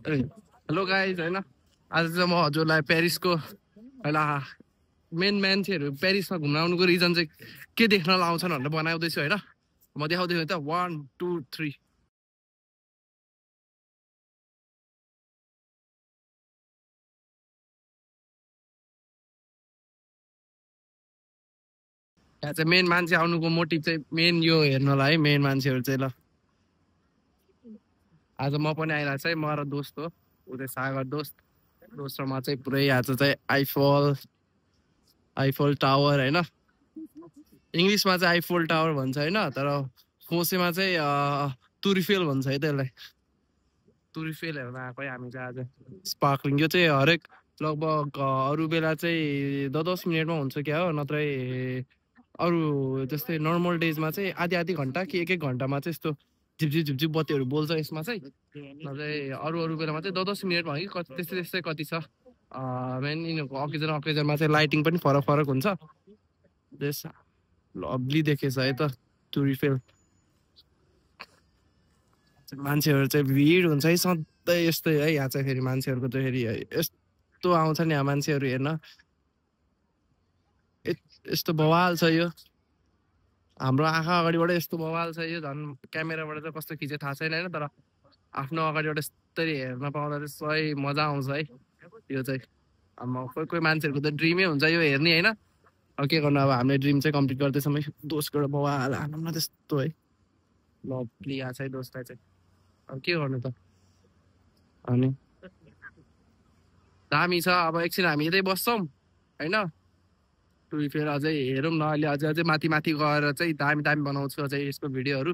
Hello guys होइन आज चाहिँ म हजुरलाई पेरिसको पहिला मेन मान्छेहरू पेरिसमा घुम्न आउनुको रिजन चाहिँ के देख्न आउँछन् भनेर बनाउँदैछु होइन म देखाउँदैछु त 1 2 3 यहाँ चाहिँ मेन मान्छे आउनुको मोटिभ चाहिँ मेन यो हेर्नलाई है मेन मान्छेहरू चाहिँ ल आज म पनि आइरहेको छ है म र दोस्त हो ऊ चाहिँ सागर दोस्त र म चाहिँ पुरै आज चाहिँ आइफल टावर होइन इङ्ग्लिसमा चाहिँ आइफल टावर भन्छ होइन तर फोसेमा चाहिँ तुरिफेल भन्छ है त्यसलाई तुरिफेल हेर्न आएको है हामी चाहिँ आज स्पार्कलिङ यो चाहिँ हरेक लगभग अरू बेला चाहिँ 10 मिनटमा हुन्छ क्या हो नत्रै अरू जस्तै नर्मल डेजमा चाहिँ आधी घन्टा कि एक घन्टामा चाहिँ यस्तो झिपझिप बत्तीहरू बोल्छ यसमा चाहिँ नत्रै अरू बेलामा चाहिँ 10 मिनटमा कि कति त्यस्तै कति छ मेन यिनीहरूको अकेजनमा चाहिँ लाइटिङ पनि फरक हुन्छ त्यस लभली देखेछ है त तुरिफेल मान्छेहरू चाहिँ भिड हुन्छ है सधैँ यस्तै है यहाँ चाहिँ फेरि मान्छेहरूको चाहिँ फेरि यस्तो आउँछ नि यहाँ मान्छेहरू हेर्न यस्तो बवाल छ यो हाम्रो आँखा अगाडिबाट यस्तो बवाल छ यो झन् क्यामेराबाट चाहिँ कस्तो खिचे थाहा छैन होइन तर आफ्नो अगाडिबाट यस्तरी हेर्न पाउँदा चाहिँ सही मजा आउँछ है यो चाहिँ कोही मान्छेहरूको त ड्रिमै हुन्छ यो हेर्ने होइन अब के गर्नु अब हामीले ड्रिम चाहिँ कम्प्लिट गर्दैछौँ है दोषको एउटा बवाल हाल्नु त्यस्तो है लभली यहाँ चाहिँ दोषलाई चाहिँ अब के गर्नु त अनि दामी छ अब एकछिन हामी यतै बस्छौँ होइन फेरि अझै हेरौँ न अहिले अझै माथि गएर चाहिँ दामी बनाउँछु अझै यसको भिडियोहरू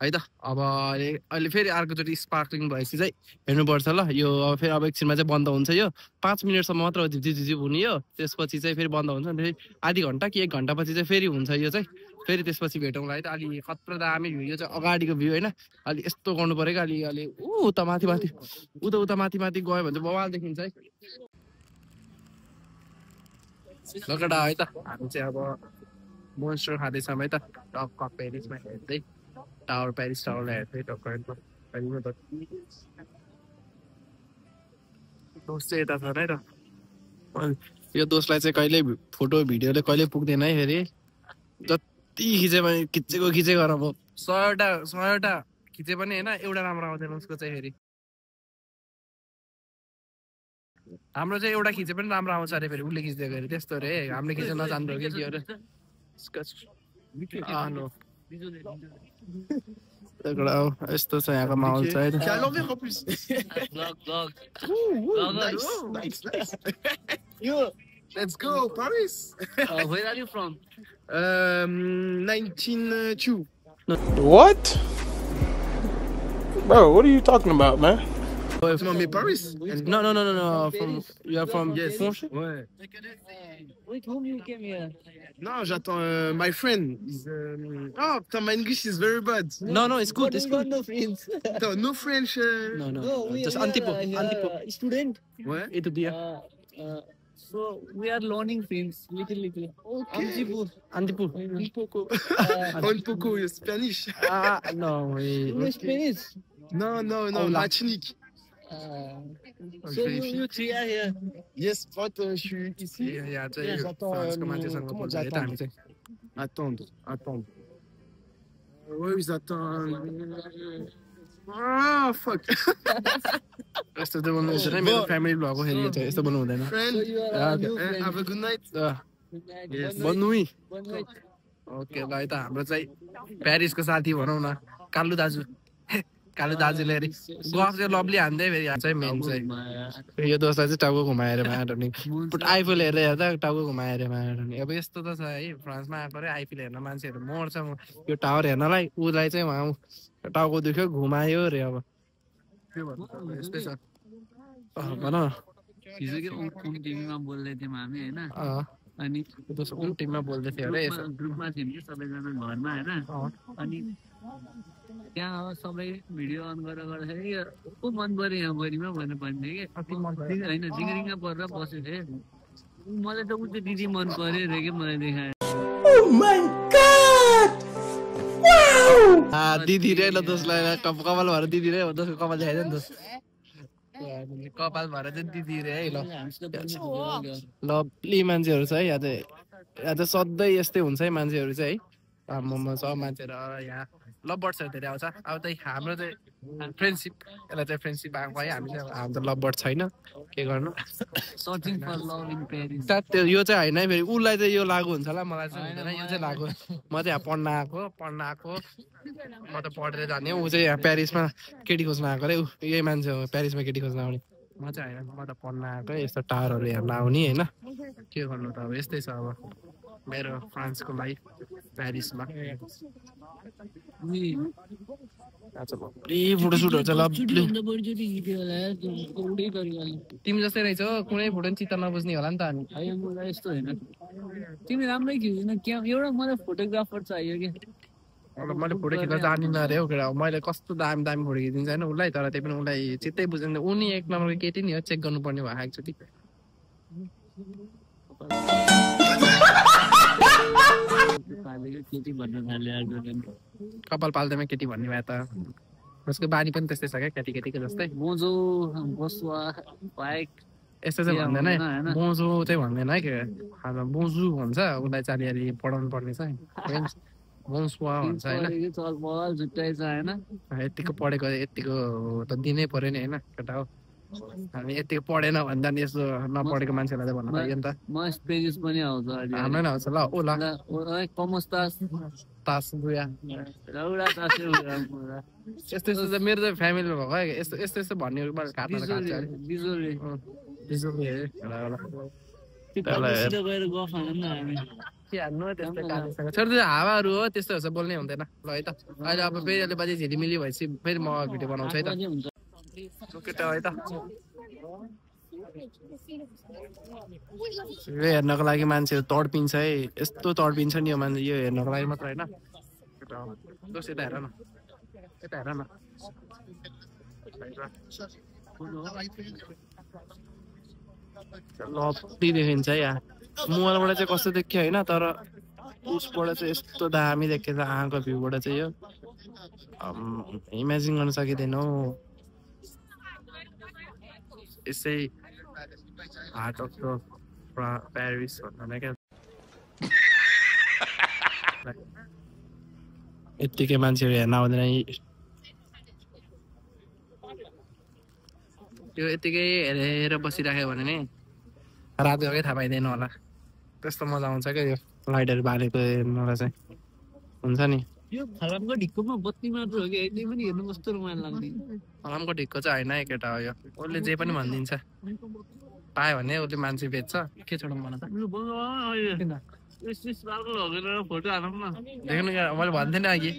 है त अब अहिले फेरि अर्कोचोटि स्पार्कलिङ भएपछि चाहिँ हेर्नुपर्छ ल यो फेरि अब एकछिनमा चाहिँ बन्द हुन्छ यो 5 मिनटसम्म मात्र झिप हुने यो त्यसपछि चाहिँ फेरि बन्द हुन्छ फेरि आधी घन्टा कि 1 घन्टापछि चाहिँ फेरि हुन्छ यो चाहिँ फेरि त्यसपछि भेटौँला है त अलि खतरा दामी भ्यू यो चाहिँ अगाडिको भ्यू होइन अलि यस्तो गर्नु पऱ्यो कि अलि उता माथि उता माथि गयो भने चाहिँ बवाल देखिन्छ है लकडा है त हामी चाहिँ अब मोन्स्टर खाँदैछौँ है त टक्क पेरिसमा हेर्दै पेरिस टावरलाई हेर्दै टक्क दोस्त चाहिँ यता छ है त यो दोस्तलाई चाहिँ कहिले फोटो भिडियोले कहिले पुग्दैन है फेरि जति खिचे पनि खिचेको गर अब 100वटा खिचे पनि होइन एउटा राम्रो आउँदैन उसको चाहिँ फेरि हाम्रो चाहिँ एउटा खिचे पनि राम्रो आउँछ अरे फेरि उसले खिचिदिएको अरे त्यस्तो अरे हामीले खिच्न नजान्दो कि के अरे यस्तो छ यहाँको माहौल छ Let's go, Paris. Where are you from? 1902. What? Bro, what are you talking about, man? Non, mais Paris. No. You are from France? Ouais. With whom you came here? Non, j'attends my friend. Oh, putain, my English is very bad. No, it's good. It's good. No friends. No French. No. Just Antipo. Student. Ouais. Et tout dire. So we are learning French little. Okay. Antipo. Un poco Spanish. No. Spanish. No, Martinique. So you three are here. Yes, but je suis ici. J'attends. Comment j'attends? Attendre. Oui, ils attendent. Ah, fuck. यस्तो चाहिँ बनाउनु हुँदैन मेरो family vlog हो फेरि चाहिँ यस्तो बनाउनु हुँदैन Friend, So you are new friend. have a good night. Yes. भन्नु है One night. ओके ल है त हाम्रो चाहिँ पेरिसको साथी भनौँ न कालु दाजुले अरे गफ चाहिँ लभली हान्दै फेरि यहाँ चाहिँ मेन चाहिँ यो दोस्तलाई चाहिँ टाउको घुमाएर मायाटर्नी आइफल हेरेर हेर्दा टाउको घुमाएर मायाटर्नी अब यस्तो त छ है फ्रान्समा आएको रे आइफल हेर्न मान्छेहरू मर्छ यो टावर हेर्नलाई उसलाई चाहिँ उहाँ टाउको दुख्यो घुमायो अरे अब यस्तै छ भन हिजो के कुन टिभीमा बोल्दै थियौँ हामी होइन अनि दोस्रो कुन टिममा बोल्दै थियो अरे ग्रुपमा थियौँ कि सबैजना घरमा होइन अनि त्यहाँ सबै भिडियो अन गर्दाखेरि को मन पर्यो यहाँ बढीमा भनेर भन्थे कि होइन जिङ्रिङमा परेर बसेको थिएँ मलाई त ऊ चाहिँ दिदी मन पर्यो अरे कि मलाई देखायो दिदी रे ल दोस्लाई कपाल भएर दिदी रे दोस्रो कपाल देखाइदियो नि त कपाल भएर चाहिँ दिदी रे है ल हामीसित पनि पुग्यो। लभली मान्छेहरू छ है यहाँ चाहिँ सधैँ यस्तै हुन्छ है मान्छेहरू चाहिँ है आम्मामा सब मान्छेहरू यहाँ लभ बर्ड्सहरू धेरै आउँछ अब चाहिँ हाम्रो चाहिँ फ्रेन्डसिप यसलाई चाहिँ फ्रेन्डसिप आएको है हामी चाहिँ हाम्रो त लभ बर्ड छैन के गर्नु searching for love in Paris. साथ त्यो यो चाहिँ होइन है फेरि उसलाई चाहिँ यो लागु हुन्छ होला मलाई चाहिँ हुँदैन यो चाहिँ लागु म चाहिँ यहाँ पढ्न आएको म त पढेर जाने ऊ चाहिँ यहाँ प्यारिसमा केटी खोज्न आएको अरे ऊ यही मान्छे हो प्यारिसमा केटी खोज्न आउने म चाहिँ होइन म त पढ्न आएको यस्तो टावरहरू हेर्न आउने होइन के गर्नु त अब यस्तै छ अब मेरो फ्रान्सको लाइफ प्यारिसमा फोटोसुटहरू चाहिँ लभली तिमी जस्तै रहेछौ कुनै फोटो पनि चित्त नबुझ्ने होला नि त अनि मलाई यस्तो होइन तिमी राम्रै खिच्दैन क्या एउटा मलाई फोटोग्राफर चाहियो कि मैले फोटो खिच्न जानिनँ अरे हौ केटा मैले कस्तो दामी दामी फोटो खिचिदिन्छ होइन उसलाई तर त्यही पनि उसलाई चित्तै बुझ्दैन उनी एक नम्बरको केटी नि हो चेक गर्नुपर्ने भयो एकचोटि केटी भन्न थाल्यो कपाल पाल्दैमा केटी भन्ने भए त उसको बानी पनि त्यस्तै छ क्या केटीको जस्तै मोजो बसुवा बाइक यस्तो चाहिँ भन्दैन है बोजू चाहिँ भन्दैन है के बोजू भन्छ उसलाई चाहिँ अलि पढाउनु पर्ने छ बोन्सुवा भन्छ होइन जुटाइ छ होइन यतिको पढेको यतिको त दिनै पर्यो नि होइन केटा हो हामी यतिको पढेन भन्दा नि यसो नपढेको मान्छेलाई चाहिँ भन्नु लाग्यो नि त म स्पेनिस पनि आउँछ हाम्रो नै आउँछ ल ओला कमस्तास तास गुया एउटा तासै यस्तो यस्तो चाहिँ मेरो चाहिँ फ्यामिलीमा भएको है यस्तो यस्तो यस्तो भन्ने गएर गफ हाल्नु न हामी हावाहरू हो त्यस्तोहरू चाहिँ बोल्नै हुँदैन ल है त अहिले अब फेरि अहिले बाजे झिलिमिली भएपछि फेरि म भिडियो बनाउँछु है त केटा है त यो हेर्नको लागि मान्छेहरू तडपिन्छ है यस्तो तडपिन्छ नि यो मान्छे यो हेर्नको लागि मात्र होइन दोस् यता हेर न यता हेर न लप्पी देखिन्छ है यहाँ मोबाइलबाट चाहिँ कस्तो देखियो होइन तर उसबाट चाहिँ यस्तो दामी देखेछ आँको भ्यूबाट चाहिँ यो इमेजिन गर्न सकिँदैन हौ यसै हार्ट अफ द प्यारिस भन्दा क्या यत्तिकै मान्छेहरू हेर्न आउँदैन त्यो यत्तिकै हेरेर बसिराख्यो भने नि रात गएकै थाहा पाइँदैन होला त्यस्तो मजा आउँछ क्या यो लाइटहरू बालेको हेर्नुलाई चाहिँ हुन्छ नि यो फलामको ढिक्कोमा बत्ती मात्र हो कि यति पनि हेर्नु कस्तो रमाइलो लाग्ने फलामको ढिक्को चाहिँ होइन है केटा हो यो उसले जे पनि भनिदिन्छ पायो भने उसले मान्छे बेच्छ के छोडौँ भन त फोटो हालौँ न देख्नु मैले भन्थेन अघि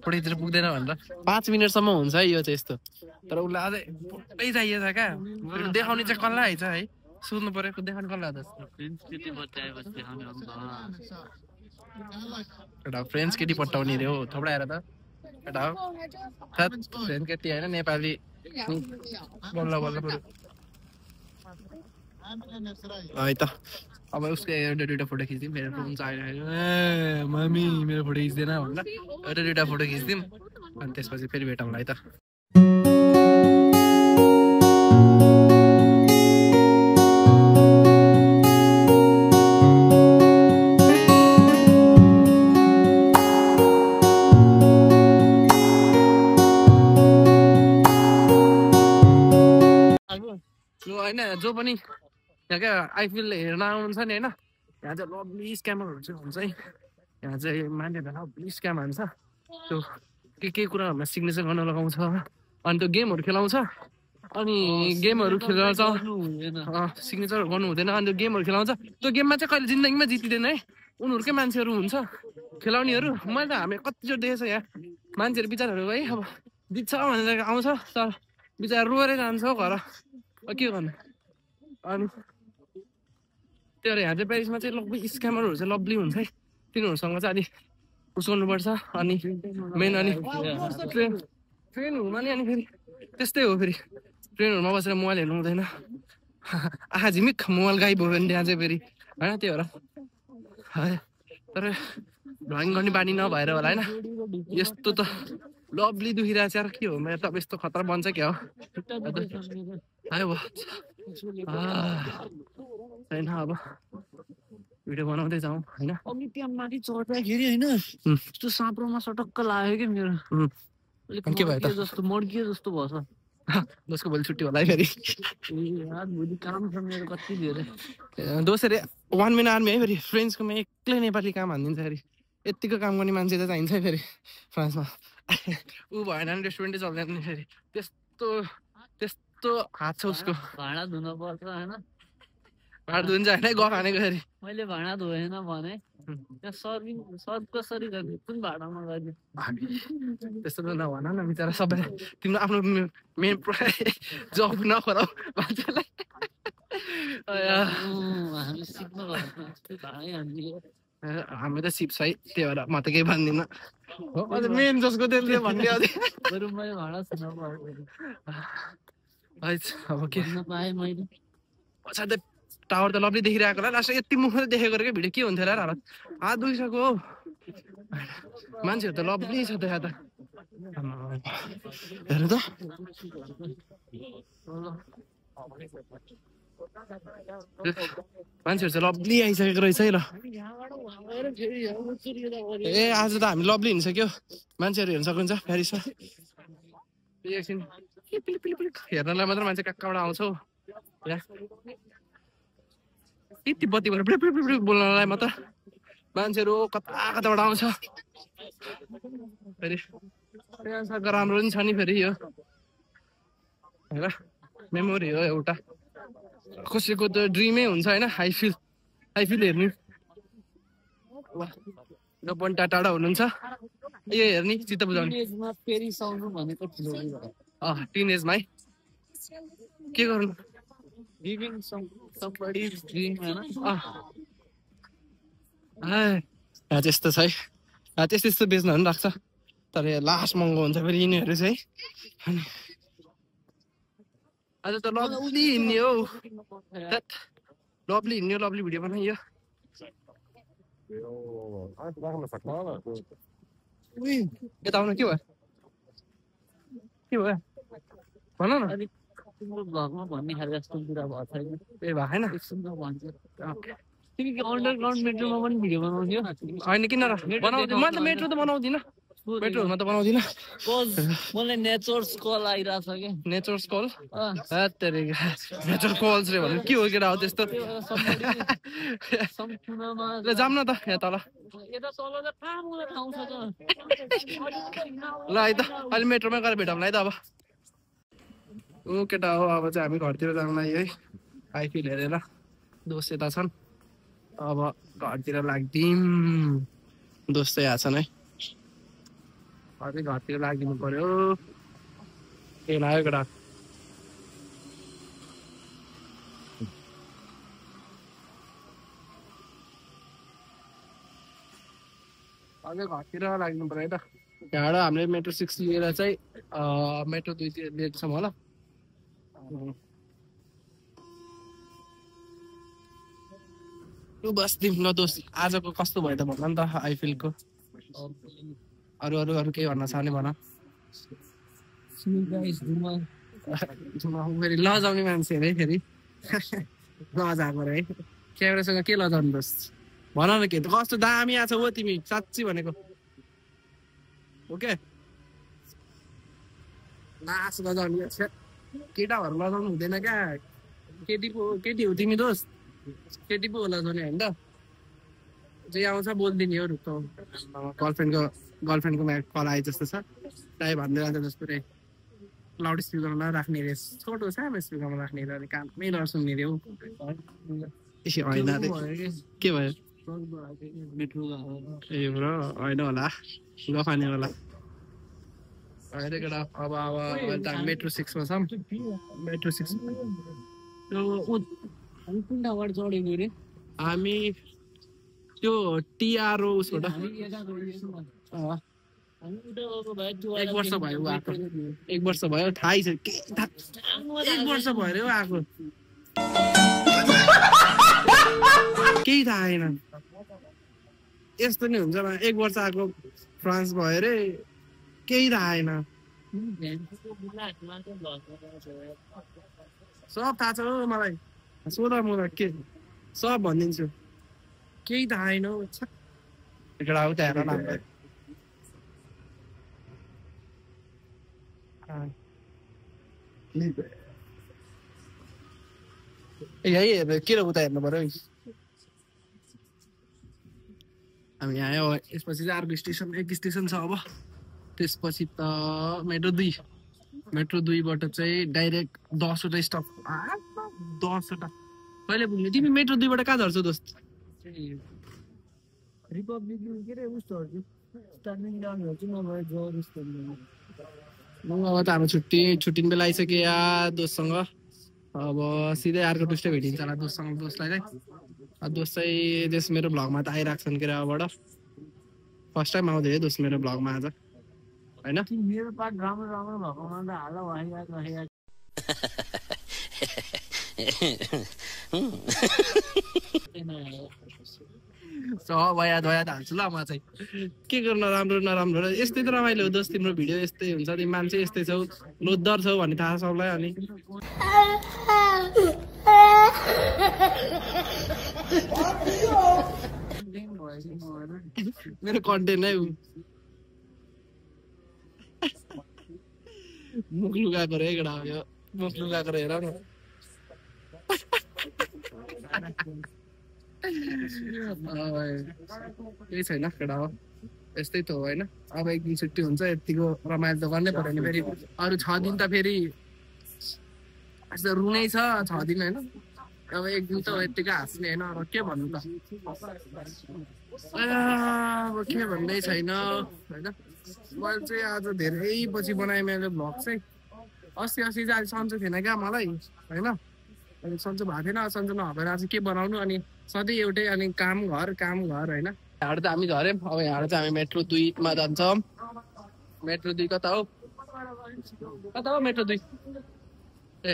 फोटोतिर पुग्दैन भनेर 5 मिनटसम्म हुन्छ है यो चाहिँ यस्तो तर उसलाई अझै फोटै चाहिएको छ क्या देखाउने चाहिँ कसलाई आइछ है सोध्नु पऱ्यो देखाउने कसलाई एउटा फ्रेन्ड्स केटी पठाउने रे हो थोपडा आएर त एउटा हो फ्रेन्ड केटी होइन नेपाली बल्ल बल्ल है त अब उसको एउटा दुइटा फोटो खिच्दिउँ फेरि फोन चाहियो मम्मी मेरो फोटो खिच्दैन भनेर एउटा दुइटा फोटो खिच्दिउँ अनि त्यसपछि फेरि भेटौँला है त होइन जो पनि यहाँ क्या आइफिल हेर्न आउनुहुन्छ नि होइन यहाँ चाहिँ लभली स्क्यामरहरू चाहिँ हुन्छ है यहाँ चाहिँ मान्छेहरू लभली स्क्याम हान्छ त्यो के कुराहरूमा सिग्नेचर गर्न लगाउँछ अनि त्यो गेमहरू खेलाउँछ अनि गेमहरू खेलाउँछ सिग्नेचर गर्नु हुँदैन अनि त्यो गेमहरू खेलाउँछ त्यो गेममा चाहिँ कहिले जिन्दगीमा जितिँदैन है उनीहरूकै मान्छेहरू हुन्छ खेलाउनेहरू मैले त हामी कतिचोटि देखेको छ यहाँ मान्छेहरू बिचारहरू है अब जित्छ भनेर आउँछ तर बिचार रोएर जान्छ हौ घर के गर्नु अनि त्यो यहाँ चाहिँ प्यारिसमा चाहिँ लब्बी स्क्यामरहरू चाहिँ लब्ली हुन्छ है तिनीहरूसँग चाहिँ अलिक उस गर्नुपर्छ अनि मेन अनि ट्रेनहरूमा नि अनि फेरि त्यस्तै हो फेरि ट्रेनहरूमा बसेर मोबाइल हेर्नु हुँदैन आँखा झिमिक मोबाइल गायब भयो भने त्यहाँ चाहिँ फेरि होइन त्यो भएर तर ड्रइङ गर्ने बानी नभएर होला होइन यस्तो त लभली दुखिरहेको छ यार के हो मेरो त अब यस्तो खतरा बन्छ क्या हो आयो भयो छैन अब भिडियो बनाउँदै जाउँ होइन अनि त्यहाँ माथि चढ्दाखेरि होइन यस्तो साँप्रोमा सटक्क लाग्यो कि मेरो के भयो त जस्तो मड्कियो जस्तो भएछ दोस्को भोलि छुट्टी होला है फेरि भोलि काम छ मेरो कति धेरै दोस्रो 1 महिना आर्मी है फेरि फ्रेन्चकोमा एक्लै नेपाली काम हानिदिन्छ फेरि यतिको काम गर्ने मान्छे त चाहिन्छ है फेरि फ्रान्समा ऊ भएन भने रेस्टुरेन्टै चल्दैन नि फेरि त्यस्तो त्यस्तो हात छ उसको भाँडा धुन पर्छ होइन भाँडा धुन्छ होइन गफ हानेको फेरि मैले भाँडा धोएन भने त्यहाँ सर्भ कसरी गर्ने कुन भाँडामा गर्ने त्यस्तो त नभन न बिचरा सबैलाई तिम्रो आफ्नो मेन जब नखराउ मान्छेलाई हामी सिक्नु भाँडै हामीले हामी त सिप्छ है त्यही भएर म त केही भन्दिनँ मेन जसको त्यसले भन्ने बरु मैले भाँडा सुन अब के पाएँ मैले पछाडि टावर त लभली देखिरहेको होला लास्ट यति मुख देखेको के भिडियो के हुन्थ्यो होला हात दुखिसक्यो हौ मान्छेहरू त लभली छ त यहाँ त हेर्नु त मान्छेहरू चाहिँ लभली आइसकेको रहेछ है ल ए आज त हामी लभली हिँडिसक्यो मान्छेहरू हेर्न सक्नुहुन्छ प्यारिसमा एकछिन हेर्नलाई मात्र मान्छे कहाँ कहाँबाट आउँछ हौ यति बत्तीबाट बोल्नलाई मात्र मान्छेहरू कता कताबाट आउँछ फेरि राम्रो पनि छ नि फेरि यो हेर मेमोरी हो एउटा कसैको त ड्रिमै हुन्छ होइन आइफिल हेर्नु जो पनि टाढा हुनुहुन्छ यो हेर्ने चित्त बुझाउने टिनेजमा है के गर्नु त्यस्तो छ है त्यस्तो बेच्न पनि राख्छ तर लास्ट महँगो हुन्छ फेरि यिनीहरू चाहिँ अनि आज त लभली हिँड्ने हौ लभली हिँड्ने लभली भिडियो बनाइयो यता आउनु के भयो भन न भ्लगमा भन्ने खाले जस्तो कुरा भएको छैन ए भएन तिमी अन्डरग्राउन्ड मेट्रोमा पनि भिडियो बनाउँथ्यो होइन किन र बनाउँदैन म त मेट्रो त बनाउँदिनँ मेट्रोहरूमा त बनाउँदिनँ मलाई नेचर्स कल आइरहेछ कि नेचर्स कल नेचर कल्स रे भन्नु के हो केटा हो त्यस्तो जाऊँ न त यहाँ तल ल है त अहिले मेट्रोमा गएर भेटौँ है त अब ऊ केटा हो अब चाहिँ हामी घरतिर जाउँलाई है आइफिल हेरेर दोस्त यता छन् अब घरतिर लाग्दिउँ दोस्त यहाँ छन् है अझै घरतिर लागिदिनु पर्यो के लाग्यो केटा अझै घरतिर लाग्नु पर्यो है त यहाँबाट हामीले मेट्रो 6 लिएर चाहिँ मेट्रो 2 तिर लिएछौँ होला बस्दिउँ ल दोस्त आजको कस्तो भयो त भन नि त आइफिलको अरू केही भन्न छ भने भन फेरि लजाउने मान्छे है फेरि लजाएको है क्यामेरासँग के लजाउनु दोस्त भन न के कस्तो दामी आएको छ हो तिमी साँच्ची भनेको ओके नाच लजाउने केटाहरू लजाउनु हुँदैन क्या केटी हो तिमी दोस्त केटी पो लजाउने होइन त जे आउँछ बोलिदिने हो ढुक्क गर्लफ्रेन्डको कल आए जस्तो छ टाइ भन्दै जान्छ जस्तो रे लाउड स्पिकरमा राख्ने रे छोटो सानो स्पिकरमा राख्ने रे कानमै नसुन्ने रे हो होइन के भयो ए ब्रो होइन होला गफाने होला होइन केटा अब मेट्रो 6 मा छौँ मेट्रो 6 हामी त्यो टिआरओ उसबाट 1 वर्ष भयो आएको 1 वर्ष भयो थाहै छ 1 वर्ष भयो रे आएको केही थाहा छैन यस्तो नि हुन्छ 1 वर्ष आएको फ्रान्स भयो रे केही थाहा छैन सब थाहा छ हो मलाई सोध मलाई के सब भनिदिन्छु केही थाहा छैन हौ एकटा उता हेर न यही हेर के उता हेर्नु पर्यो हामी यहाँ आयो यसपछि चाहिँ अर्को स्टेसन एक स्टेसन छ अब त्यसपछि त मेट्रो 2 बाट चाहिँ डाइरेक्ट 10 वटा स्टप 10 वटा कहिले पुग्ने तिमी मेट्रो 2 बाट कहाँ झर्छौ दोस्त रिपब्लिक के रे उस्तोहरु स्ट्यान्डिङ डाउन हो चाहिँ नभए जोर उस्तो अब त हाम्रो छुट्टिन बेला आइसक्यो यार दोस्तसँग अब सिधै अर्को टुस्टै भेटिन्छ होला दोस्तसँग दोस्तलाई चाहिँ दोस्त चाहिँ देश मेरो भ्लगमा त आइरहेको छन् के अबबाट फर्स्ट टाइम आउँदै है दोस्त मेरो भ्लगमा आज हैन मेरो पार्ट राम्रो भएकोमा त हाल भइरहेको भया दया त हाल्छु ल म चाहिँ के गर्नु राम्रो नराम्रो यस्तै त रमाइलो हो दोस्त तिम्रो भिडियो यस्तै हुन्छ तिमी मान्छे यस्तै छौ लोद्धर छौ भन्ने थाहा सबलाई अनि मेरो कन्टेन्ट है मुख लुगाएको रे केटा यो मुख लुगाएको हेर न केही छैन केटा हो यस्तै त हो होइन अब एक दिन छुट्टी हुन्छ यतिको रमाइलो त गर्नै पर्यो नि फेरि अरू 6 दिन त फेरि रुनै छ 6 दिन होइन अब एक दिन त यतिकै हाँस्ने होइन अब के भन्नु त अब के भन्दै छैन होइन मैले चाहिँ आज धेरै पछि बनाएँ मेरो भ्लग चाहिँ अस्ति चाहिँ सन्चो थिएन क्या मलाई होइन अनि सन्चो भएको थिएन सन्चो नभएर आज के बनाउनु अनि सधैँ एउटै अनि काम घर होइन यहाँबाट त हामी झऱ्यौँ अब यहाँबाट चाहिँ हामी मेट्रो 2 मा जान्छौँ मेट्रो 2 कता हो मेट्रो 2 ए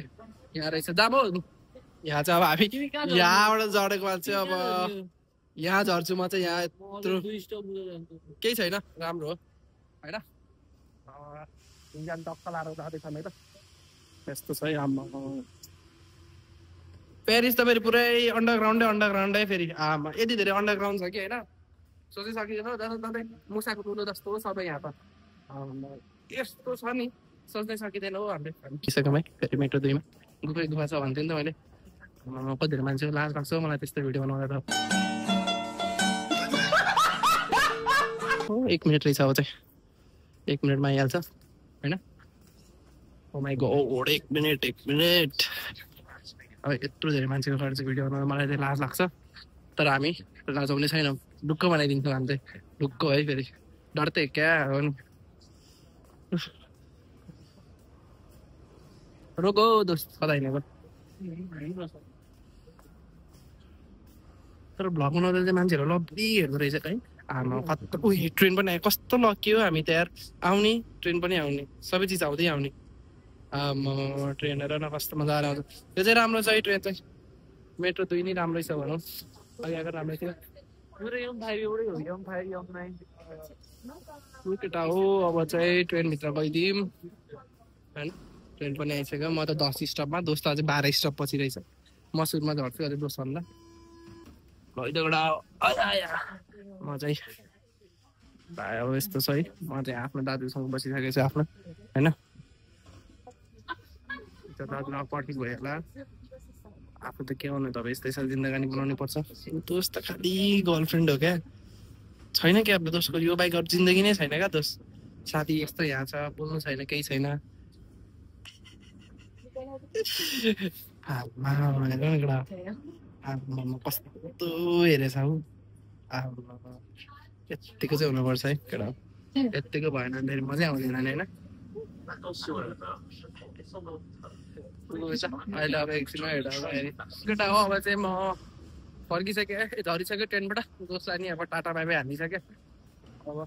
यहाँ रहेछ जाबो यहाँ चाहिँ अब हामी यहाँबाट झरेको मान्छे अब यहाँ झर्छु म चाहिँ यहाँ यत्रो केही छैन राम्रो हो होइन टक्क लाएर जाँदैछ है त यस्तो छ है आमा पेरिस त फेरि पुरै अन्डरग्राउन्डै फेरि आमा यति धेरै अन्डरग्राउन्ड छ कि होइन सोचै सकिँदैन जस्तै मुसाको टुलो जस्तो हो सबै यहाँ त यस्तो छ नि सोच्नै सकिँदैन हो हामीले किसक्यो है फेरि मेट्रो 2 मा गुफा छ भन्थेँ नि त मैले कति धेरै मान्छे लाज लाग्छ मलाई त्यस्तो भिडियो बनाउँदा त 1 मिनट रहेछ अब चाहिँ 1 मिनटमा आइहाल्छ होइन ओ माई गॉड 1 मिनट अब यत्रो धेरै मान्छेको खर्च भिडियो बनाउनु मलाई चाहिँ लाज लाग्छ तर हामी लाजाउने छैनौँ ढुक्क बनाइदिन्छौँ हामी चाहिँ ढुक्क है फेरि डर त क्या हो नि रोको दोस्त कता हिँडेको तर भ्लग बनाउँदा चाहिँ मान्छेहरू लब्बी हेर्दो रहेछ है आमा कस्तो उयो ट्रेन पनि आयो कस्तो लकी हो हामी त यार आउने ट्रेन पनि आउने सबै चिज आउँदै आउने ट्रेन हेर न कस्तो मजाले आउँछ यो चाहिँ राम्रो छ है ट्रेन चाहिँ मेट्रो 2 नै राम्रै छ भनौँ अघि आएको राम्रै थियो केटा हो अब चाहिँ ट्रेनभित्र गइदिउँ होइन ट्रेन पनि आइसक्यो म त 10 स्टपमा दोस्त अझै 12 स्टप पछि रहेछ म सुरुमा झर्छु अझै दोस्तभन्दा भइदिएकोटा म चाहिँ भाइ अब यस्तो छ है म चाहिँ आफ्नो दाजुसँग बसिसकेको छु आफ्नो होइन दाजुमा पर्खिक भयो होला आफू त के गर्नु तपाईँ यस्तै साल जिन्दगानी बनाउनु पर्छ दोस्त त खालि गर्लफ्रेन्ड हो क्या छैन क्या अब दोस्तको यो बाइक अरू जिन्दगी नै छैन क्या दोस्त साथी यस्तो यहाँ छ बोल्नु छैन केही छैन कस्तो हेरेछ हौ यत्तिको चाहिँ हुनुपर्छ है केटा यत्तिको भएन फेरि मजै आउँदैन होइन अहिले अब एकछिनमा हेर्दा केटा हो अब चाहिँ म फर्किसकेँ झरिसक्यो ट्रेनबाट दोस्तलाई नि अब टाटा बाई बाई हालिसक्यो अब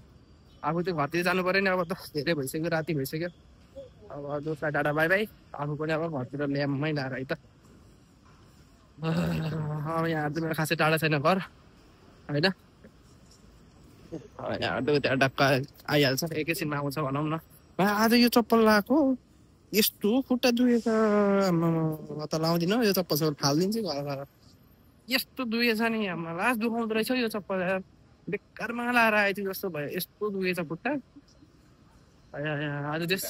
आफू चाहिँ घरतिर जानु पऱ्यो नि अब त धेरै भइसक्यो राति भइसक्यो अब दोस्तलाई टाटा बाई बाई आफू पनि अब घरतिर ल्याम्मै लाएर है त अब यहाँ चाहिँ मेरो खासै टाढा छैन घर होइन यहाँ त्यहाँ डक्का आइहाल्छ एकैछिनमा आउँछ भनौँ न आज यो चप्पल लगाएको यस्तो खुट्टा दुखेछ म त लाउँदिनँ यो चप्पल सब फालिदिन्छु घर घर यस्तो दुखेछ नि आमा लास्ट दुखाउँदो रहेछ यो चप्पल यार बेकारमा लाएर आएको थियो जस्तो भयो यस्तो दुखेछ खुट्टा आज त्यस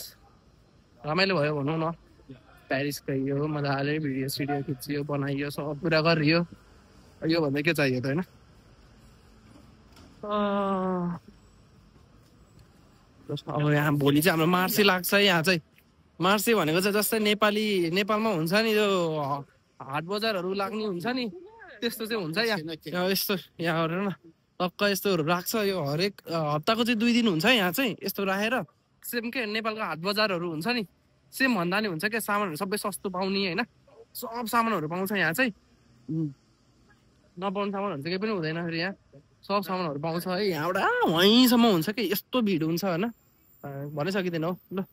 रमाइलो भयो भनौँ न प्यारिस गइयो मजाले भिडियो सिडियो खिचियो बनाइयो सब पुरा गरियो योभन्दा के चाहियो त होइन अब यहाँ भोलि चाहिँ हाम्रो मार्सी लाग्छ है यहाँ चाहिँ मार्सी भनेको चाहिँ जस्तै नेपालमा हुन्छ नि यो हाट बजारहरू लाग्ने हुन्छ नि त्यस्तो चाहिँ हुन्छ यहाँ यस्तो यहाँ हेरेर न टक्क यस्तोहरू राख्छ यो हरेक हप्ताको चाहिँ 2 दिन हुन्छ यहाँ चाहिँ यस्तो राखेर सेम के नेपालको हाट बजारहरू हुन्छ नि सेम भन्दा नि हुन्छ क्या सामानहरू सबै सस्तो पाउने होइन सब सामानहरू पाउँछ यहाँ चाहिँ नपाउने सामानहरू चाहिँ केही पनि हुँदैन फेरि यहाँ सब सामानहरू पाउँछ है यहाँबाट वहीँसम्म हुन्छ कि यस्तो भिड हुन्छ होइन भनै सकिँदैन हौ ल